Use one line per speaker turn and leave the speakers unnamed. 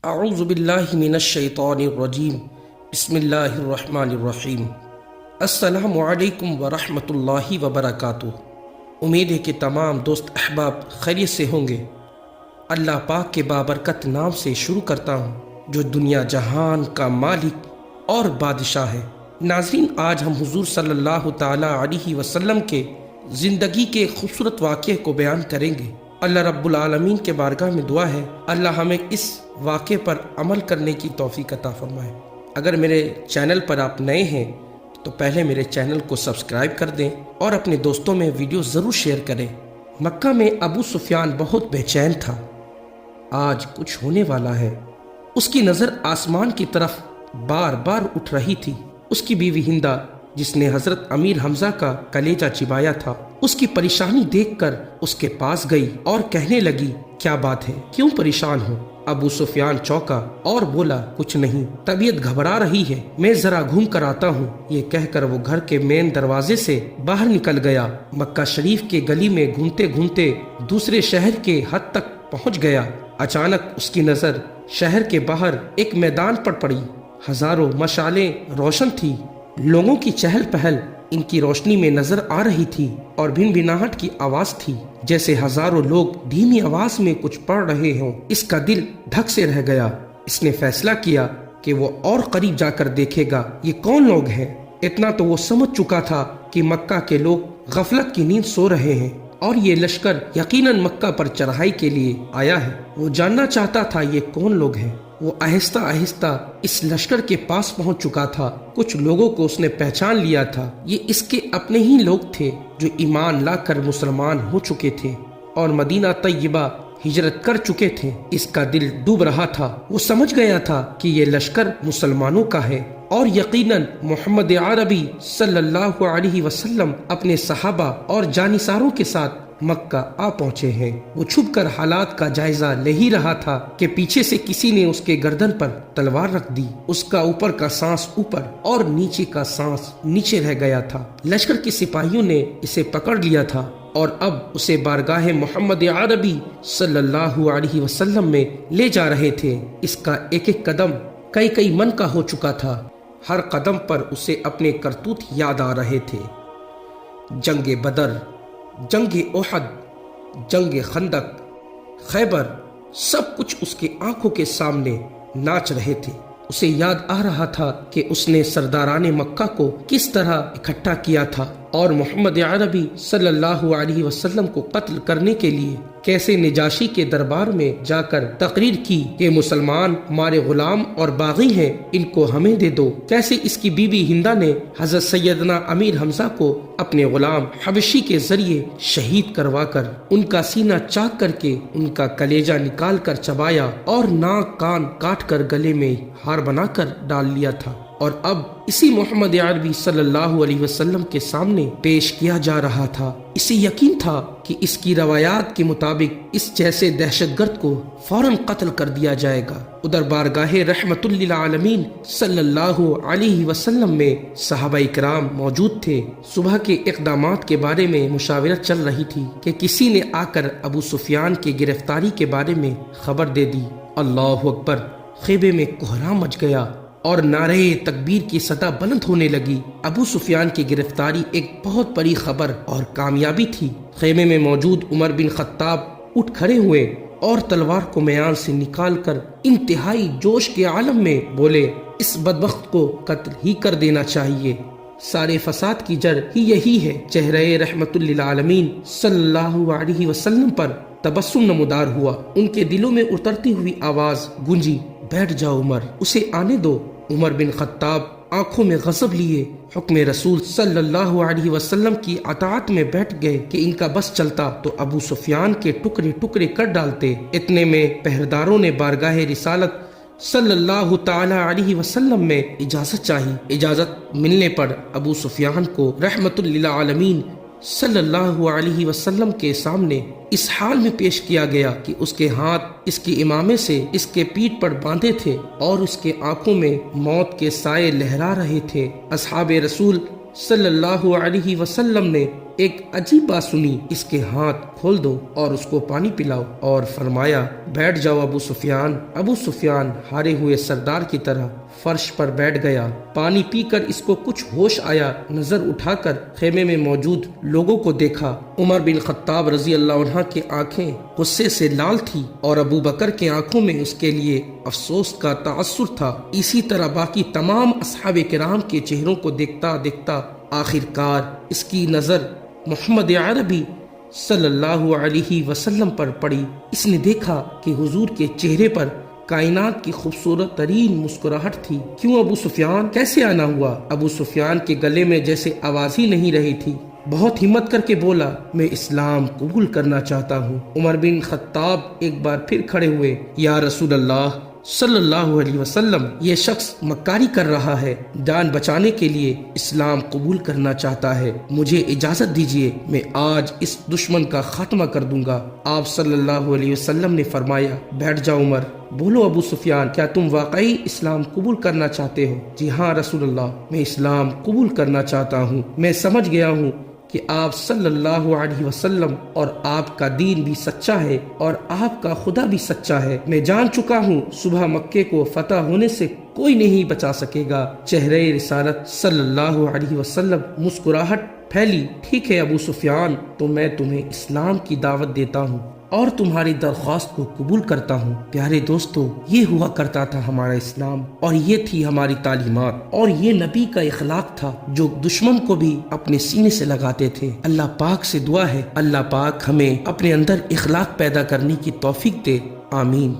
اعوذ باللہ من الشیطان الرجیم بسم اللہ الرحمن الرحیم۔ السلام علیکم ورحمۃ اللہ وبرکاتہ۔ امید ہے کہ تمام دوست احباب خیریت سے ہوں گے۔ اللہ پاک کے بابرکت نام سے شروع کرتا ہوں جو دنیا جہان کا مالک اور بادشاہ ہے۔ ناظرین، آج ہم حضور صلی اللہ تعالی علیہ وسلم کے زندگی کے خوبصورت واقعے کو بیان کریں گے۔ اللہ رب العالمین کے بارگاہ میں دعا ہے اللہ ہمیں اس واقعے پر عمل کرنے کی توفیق عطا فرمائے۔ اگر میرے چینل پر آپ نئے ہیں تو پہلے میرے چینل کو سبسکرائب کر دیں اور اپنے دوستوں میں ویڈیو ضرور شیئر کریں۔ مکہ میں ابو سفیان بہت بے چین تھا، آج کچھ ہونے والا ہے۔ اس کی نظر آسمان کی طرف بار بار اٹھ رہی تھی۔ اس کی بیوی ہندا، جس نے حضرت امیر حمزہ کا کلیجہ چبایا تھا، اس کی پریشانی دیکھ کر اس کے پاس گئی اور کہنے لگی، کیا بات ہے، کیوں پریشان ہو؟ ابو سفیان چونکا اور بولا، کچھ نہیں، طبیعت گھبرا رہی ہے، میں ذرا گھوم کر آتا ہوں۔ یہ کہہ کر وہ گھر کے مین دروازے سے باہر نکل گیا۔ مکہ شریف کے گلی میں گھومتے گھومتے دوسرے شہر کے حد تک پہنچ گیا۔ اچانک اس کی نظر شہر کے باہر ایک میدان پر پڑی۔ ہزاروں مشالیں روشن تھی، لوگوں کی چہل پہل ان کی روشنی میں نظر آ رہی تھی اور بھن بھناہٹ کی آواز تھی، جیسے ہزاروں لوگ دھیمی آواز میں کچھ پڑھ رہے ہوں۔ اس کا دل دھک سے رہ گیا۔ اس نے فیصلہ کیا کہ وہ اور قریب جا کر دیکھے گا یہ کون لوگ ہیں۔ اتنا تو وہ سمجھ چکا تھا کہ مکہ کے لوگ غفلت کی نیند سو رہے ہیں اور یہ لشکر یقیناً مکہ پر چڑھائی کے لیے آیا ہے۔ وہ جاننا چاہتا تھا یہ کون لوگ ہیں۔ وہ آہستہ آہستہ اس لشکر کے پاس پہنچ چکا تھا۔ کچھ لوگوں کو اس نے پہچان لیا تھا، یہ اس کے اپنے ہی لوگ تھے جو ایمان لا کر مسلمان ہو چکے تھے اور مدینہ طیبہ ہجرت کر چکے تھے۔ اس کا دل ڈوب رہا تھا۔ وہ سمجھ گیا تھا کہ یہ لشکر مسلمانوں کا ہے اور یقیناً محمد عربی صلی اللہ علیہ وسلم اپنے صحابہ اور جانثاروں کے ساتھ مکہ آ پہنچے ہیں۔ وہ چھپ کر حالات کا جائزہ لے ہی رہا تھا کہ پیچھے سے کسی نے اس کے گردن پر تلوار رکھ دی۔ اس کا اوپر کا سانس اوپر اور نیچے کا سانس نیچے رہ گیا تھا۔ لشکر کے سپاہیوں نے اسے پکڑ لیا تھا اور اب اسے بارگاہ محمد عربی صلی اللہ علیہ وسلم میں لے جا رہے تھے۔ اس کا ایک ایک قدم کئی من کا ہو چکا تھا۔ ہر قدم پر اسے اپنے کرتوت یاد آ رہے تھے۔ جنگ بدر، جنگ احد، جنگ خندق، خیبر، سب کچھ اس کے آنکھوں کے سامنے ناچ رہے تھے۔ اسے یاد آ رہا تھا کہ اس نے سرداران مکہ کو کس طرح اکٹھا کیا تھا اور محمد عربی صلی اللہ علیہ وسلم کو قتل کرنے کے لیے کیسے نجاشی کے دربار میں جا کر تقریر کی کہ مسلمان ہمارے غلام اور باغی ہیں، ان کو ہمیں دے دو۔ کیسے اس کی بیوی ہندا نے حضرت سیدنا امیر حمزہ کو اپنے غلام حبشی کے ذریعے شہید کروا کر ان کا سینہ چاک کر کے ان کا کلیجہ نکال کر چبایا اور ناک کان کاٹ کر گلے میں ہار بنا کر ڈال لیا تھا، اور اب اسی محمد عربی صلی اللہ علیہ وسلم کے سامنے پیش کیا جا رہا تھا۔ اسے یقین تھا کہ اس کی روایات کے مطابق اس جیسے دہشت گرد کو فوراً قتل کر دیا جائے گا۔ ادھر بارگاہ رحمت للعالمین صلی اللہ علیہ وسلم میں صحابہ کرام موجود تھے۔ صبح کے اقدامات کے بارے میں مشاورت چل رہی تھی کہ کسی نے آ کر ابو سفیان کی گرفتاری کے بارے میں خبر دے دی۔ اللہ اکبر! خیمے میں کوہرام مچ گیا اور نعرہ تکبیر کی صدا بلند ہونے لگی۔ ابو سفیان کی گرفتاری ایک بہت بڑی خبر اور کامیابی تھی۔ خیمے میں موجود عمر بن خطاب اٹھ کھڑے ہوئے اور تلوار کو میان سے نکال کر انتہائی جوش کے عالم میں بولے، اس بدبخت کو قتل ہی کر دینا چاہیے، سارے فساد کی جڑ ہی یہی ہے۔ چہرہ رحمت للعالمین صلی اللہ علیہ وسلم پر تبسم نمودار ہوا۔ ان کے دلوں میں اترتی ہوئی آواز گونجی، بیٹھ جاؤ عمر، اسے آنے دو۔ عمر بن خطاب آنکھوں میں غضب لیے حکم رسول صلی اللہ علیہ وسلم کی اطاعت میں بیٹھ گئے کہ ان کا بس چلتا تو ابو سفیان کے ٹکڑے ٹکڑے کر ڈالتے۔ اتنے میں پہرداروں نے بارگاہ رسالت صلی اللہ تعالی علیہ وسلم میں اجازت چاہی۔ اجازت ملنے پر ابو سفیان کو رحمت للعالمین صلی اللہ علیہ وسلم کے سامنے اس حال میں پیش کیا گیا کہ اس کے ہاتھ اس کی امامے سے اس کے پیٹھ پر باندھے تھے اور اس کے آنکھوں میں موت کے سائے لہرا رہے تھے۔ اصحاب رسول صلی اللہ علیہ وسلم نے ایک عجیب بات سنی، اس کے ہاتھ کھول دو اور اس کو پانی پلاؤ، اور فرمایا بیٹھ جاؤ ابو سفیان۔ ابو سفیان ہارے ہوئے سردار کی طرح فرش پر بیٹھ گیا۔ پانی پی کر اس کو کچھ ہوش آیا، نظر اٹھا کر خیمے میں موجود لوگوں کو دیکھا۔ عمر بن خطاب رضی اللہ عنہ کی آنکھیں غصے سے لال تھی اور ابو بکر کی آنکھوں میں اس کے لیے افسوس کا تاثر تھا۔ اسی طرح باقی تمام اصحاب کرام کے چہروں کو دیکھتا دیکھتا آخر کار اس کی نظر محمد عربی صلی اللہ علیہ وسلم پر پڑی۔ اس نے دیکھا کہ حضور کے چہرے پر کائنات کی خوبصورت ترین مسکراہٹ تھی۔ کیوں ابو سفیان، کیسے آنا ہوا؟ ابو سفیان کے گلے میں جیسے آواز ہی نہیں رہی تھی۔ بہت ہمت کر کے بولا، میں اسلام قبول کرنا چاہتا ہوں۔ عمر بن خطاب ایک بار پھر کھڑے ہوئے۔ یا رسول اللہ صلی اللہ علیہ وسلم، یہ شخص مکاری کر رہا ہے، جان بچانے کے لیے اسلام قبول کرنا چاہتا ہے، مجھے اجازت دیجیے، میں آج اس دشمن کا خاتمہ کر دوں گا۔ آپ صلی اللہ علیہ وسلم نے فرمایا بیٹھ جاؤ عمر۔ بولو ابو سفیان، کیا تم واقعی اسلام قبول کرنا چاہتے ہو؟ جی ہاں رسول اللہ، میں اسلام قبول کرنا چاہتا ہوں۔ میں سمجھ گیا ہوں کہ آپ صلی اللہ علیہ وسلم اور آپ کا دین بھی سچا ہے اور آپ کا خدا بھی سچا ہے۔ میں جان چکا ہوں صبح مکے کو فتح ہونے سے کوئی نہیں بچا سکے گا۔ چہرے رسالت صلی اللہ علیہ وسلم مسکراہٹ پھیلی۔ ٹھیک ہے ابو سفیان، تو میں تمہیں اسلام کی دعوت دیتا ہوں اور تمہاری درخواست کو قبول کرتا ہوں۔ پیارے دوستو، یہ ہوا کرتا تھا ہمارا اسلام، اور یہ تھی ہماری تعلیمات، اور یہ نبی کا اخلاق تھا جو دشمن کو بھی اپنے سینے سے لگاتے تھے۔ اللہ پاک سے دعا ہے اللہ پاک ہمیں اپنے اندر اخلاق پیدا کرنے کی توفیق دے، آمین۔